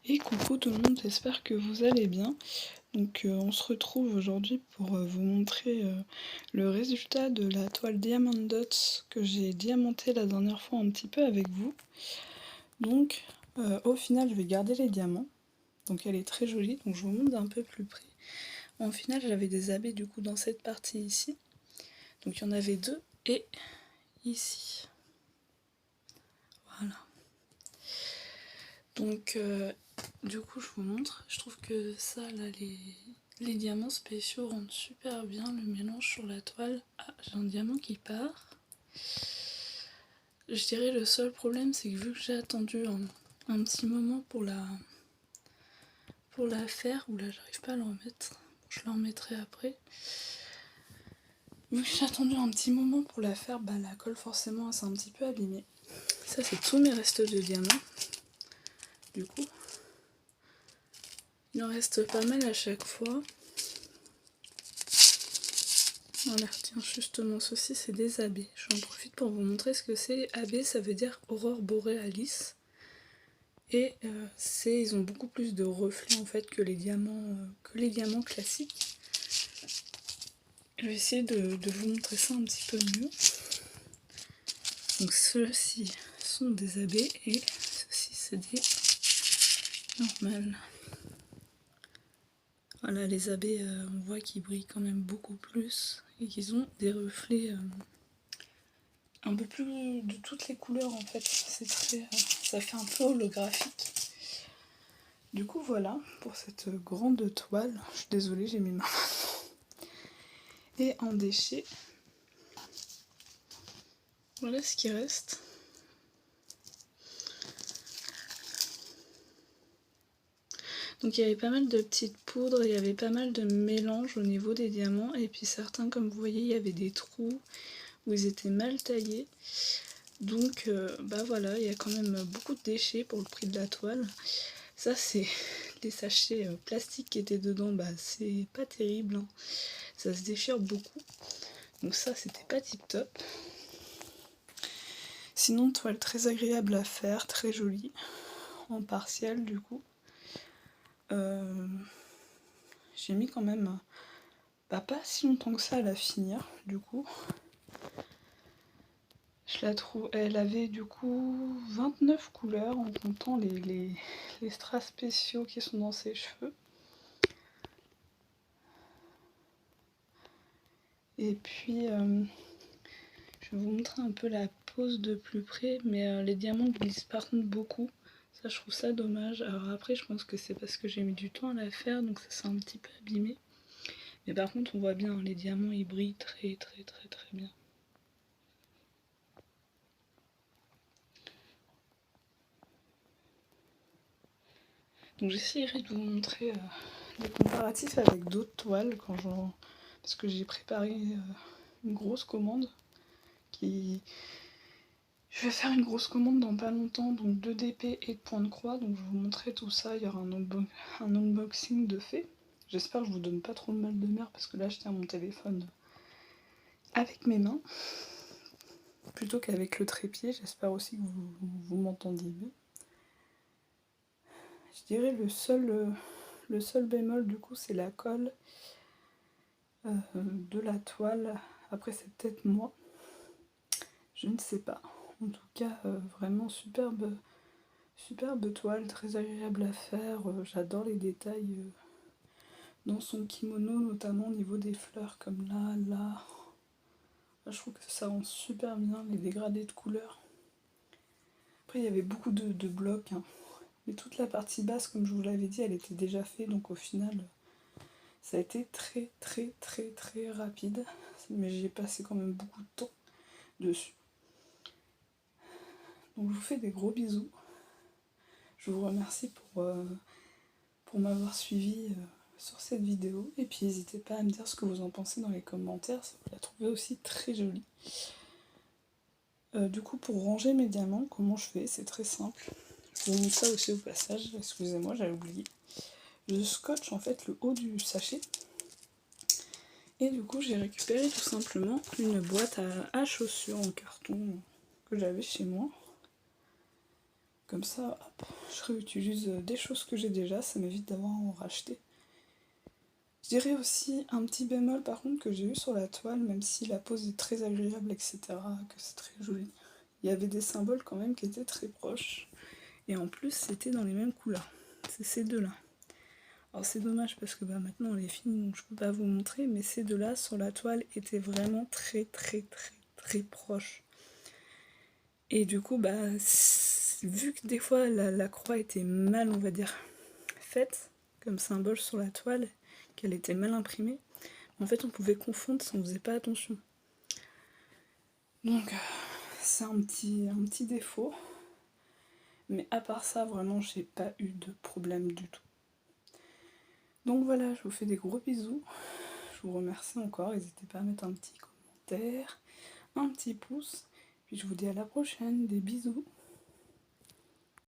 Et coucou tout le monde, j'espère que vous allez bien. Donc on se retrouve aujourd'hui pour vous montrer le résultat de la toile Diamond Dots que j'ai diamantée la dernière fois un petit peu avec vous. Donc au final je vais garder les diamants. Donc elle est très jolie, donc je vous montre d'un peu plus près. En final j'avais des abeilles du coup dans cette partie ici. Donc il y en avait deux et ici. Voilà. Donc du coup je vous montre, je trouve que ça là les diamants spéciaux rendent super bien le mélange sur la toile. Ah, j'ai un diamant qui part. Je dirais le seul problème c'est que vu que j'ai attendu un petit moment pour la faire, ou là j'arrive pas à la remettre, je la remettrai après. Vu que j'ai attendu un petit moment pour la faire, bah la colle forcément elle s'est un petit peu abîmée. Ça c'est tous mes restes de diamants. Du coup, il en reste pas mal à chaque fois. Voilà, tiens, justement, ceci c'est des abeilles. J'en profite pour vous montrer ce que c'est. Abeilles, ça veut dire aurore boréalis. Et ils ont beaucoup plus de reflets en fait que les diamants classiques. Je vais essayer de vous montrer ça un petit peu mieux. Donc ceux-ci sont des abeilles et ceux-ci c'est des normales. Voilà, les abeilles, on voit qu'ils brillent quand même beaucoup plus et qu'ils ont des reflets un peu plus de toutes les couleurs en fait. C'est très, ça fait un peu holographique. Du coup voilà pour cette grande toile. Je suis désolée, j'ai mis ma main. Et en déchet, voilà ce qui reste. Donc il y avait pas mal de petites poudres, il y avait pas mal de mélange au niveau des diamants, et puis certains, comme vous voyez, il y avait des trous où ils étaient mal taillés. Donc bah voilà, il y a quand même beaucoup de déchets pour le prix de la toile. Ça c'est les sachets plastiques qui étaient dedans, bah c'est pas terrible, hein. Ça se déchire beaucoup. Donc ça c'était pas tip top. Sinon toile très agréable à faire, très jolie, en partiel du coup. J'ai mis quand même pas si longtemps que ça à la finir du coup. Je la trouve, elle avait du coup 29 couleurs en comptant les strass spéciaux qui sont dans ses cheveux. Et puis je vais vous montrer un peu la pose de plus près, mais les diamants glissent par contre beaucoup. Ça je trouve ça dommage. Alors après je pense que c'est parce que j'ai mis du temps à la faire, donc ça s'est un petit peu abîmé. Mais par contre on voit bien, les diamants ils brillent très bien. Donc j'essaierai de vous montrer des comparatifs avec d'autres toiles parce que j'ai préparé une grosse commande je vais faire une grosse commande dans pas longtemps, donc 2 DP et de points de croix, donc je vais vous montrer tout ça, il y aura un unboxing de fait. J'espère que je vous donne pas trop de mal de mer parce que là je tiens mon téléphone avec mes mains plutôt qu'avec le trépied. J'espère aussi que vous m'entendiez bien. Je dirais le seul bémol du coup c'est la colle de la toile. Après c'est peut-être moi, je ne sais pas. En tout cas vraiment superbe toile, très agréable à faire. J'adore les détails dans son kimono, notamment au niveau des fleurs comme là. Là je trouve que ça rend super bien les dégradés de couleurs. Après il y avait beaucoup de blocs, hein. Mais toute la partie basse, comme je vous l'avais dit, elle était déjà faite, donc au final ça a été très rapide, mais j'ai passé quand même beaucoup de temps dessus. Donc je vous fais des gros bisous. Je vous remercie pour m'avoir suivi sur cette vidéo. Et puis n'hésitez pas à me dire ce que vous en pensez dans les commentaires, si vous la trouvez aussi très jolie. Du coup pour ranger mes diamants, comment je fais? C'est très simple. Je vous montre ça aussi au passage, excusez-moi j'avais oublié. Je scotche en fait le haut du sachet. Et du coup j'ai récupéré tout simplement une boîte à chaussures en carton que j'avais chez moi, Comme ça, hop, je réutilise des choses que j'ai déjà, ça m'évite d'avoir à en racheter. Je dirais aussi un petit bémol par contre que j'ai eu sur la toile, même si la pose est très agréable, etc., que c'est très joli. Il y avait des symboles quand même qui étaient très proches. Et en plus, c'était dans les mêmes couleurs. C'est ces deux-là. Alors c'est dommage parce que maintenant on les finit, donc je peux pas vous montrer, mais ces deux-là sur la toile étaient vraiment très très très très proches. Et du coup, vu que des fois la croix était mal, on va dire, faite comme symbole sur la toile, qu'elle était mal imprimée, en fait on pouvait confondre si on faisait pas attention. Donc c'est un petit défaut. Mais à part ça, vraiment, j'ai pas eu de problème du tout. Donc voilà, je vous fais des gros bisous. Je vous remercie encore. N'hésitez pas à mettre un petit commentaire, un petit pouce. Puis je vous dis à la prochaine. Des bisous.